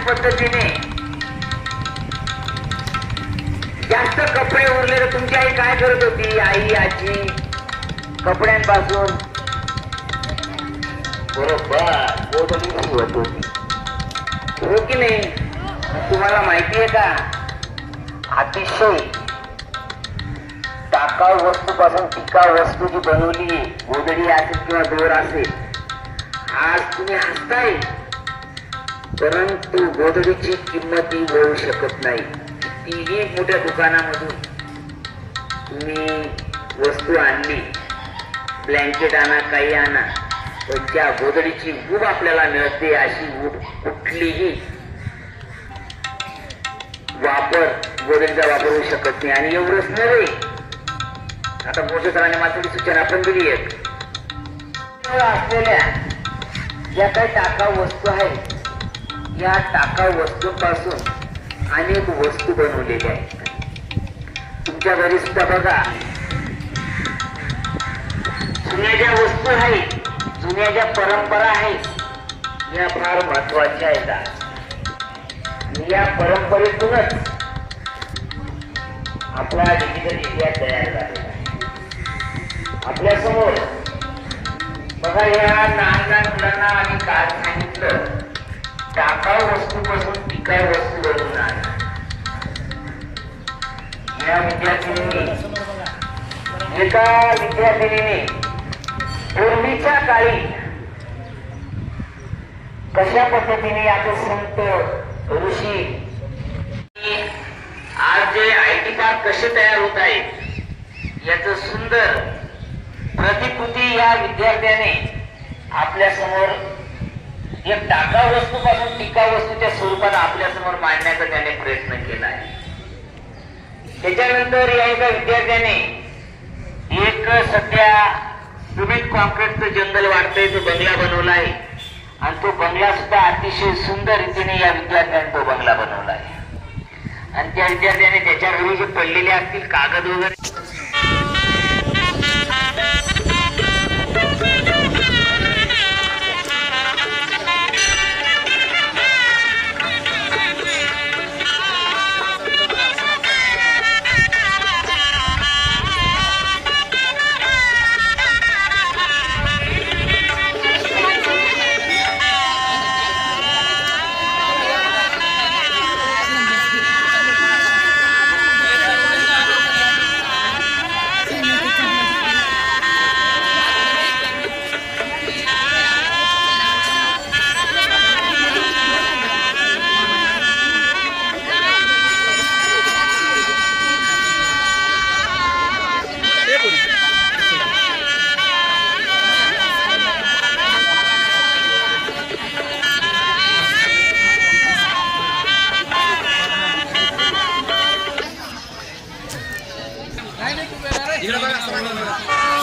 पद्धतीने जास्त कपडे उरले तर तुमची आई काय करत होती? आई आजी कपड्यांपासून बरोबर गोधडी शिवत होती, हो की नाही? तुम्हाला माहिती आहे का, अतिशय टाकाऊ वस्तूपासून टिकाऊ वस्तू जी बनवली गोधडी असेल किंवा दोर असेल, आज तुम्ही हसताय परंतु गोधडीची किंमत ही होऊ शकत नाही. कितीही मोठ्या दुकानामधून तुम्ही वस्तू आणली, ब्लँकेट आणा काही आणा, पण त्या गोधडीची ऊब आपल्याला मिळते अशी ऊब कुठलीही वापर गोधडीचा वापर होऊ शकत नाही. आणि एवढंच नव्हे, आता मोठ्या सरांनी मात्र सूचना पण दिली आहे, असलेल्या ज्या काही टाकाऊ वस्तू आहेत, या टाकाऊ वस्तूंपासून अनेक वस्तू बनवलेल्या आहेत. तुमच्या घरी सुद्धा बघा, जुन्या ज्या वस्तू आहेत, जुन्या ज्या परंपरा आहेत, या फार महत्वाच्या आहेत. या परंपरेतूनच आपला डिजिटल इंडिया तयार झालेला आहे. आपल्या समोर बघा, या लहान लहान मुलांना आम्ही काल सांगितलं, टाकाऊ वस्तूपासून टिकाऊ वस्तू बनवणार. या एका विद्यार्थिनीने पूर्वीच्या काळी कशा पद्धतीने आता संत ऋषी आज जे IT पार्क कसे तयार होत आहेत याच सुंदर प्रतिकृती या विद्यार्थ्याने आपल्या समोर एक टाकाऊ वस्तूपासून टिकाऊ वस्तूच्या स्वरूपात आपल्या समोर मांडण्याचा त्याने प्रयत्न केला आहे. त्याच्यानंतर या एका विद्यार्थ्याने एक सध्या सिमेंट कॉन्क्रीटचं जंगल वाटतंय तो बंगला बनवला आहे. आणि तो बंगला सुद्धा अतिशय सुंदर रीतीने या विद्यार्थ्याने तो बंगला बनवला आहे. आणि त्या विद्यार्थ्याने त्याच्या घरी जे पडलेले असतील कागद वगैरे, इकडे बघा.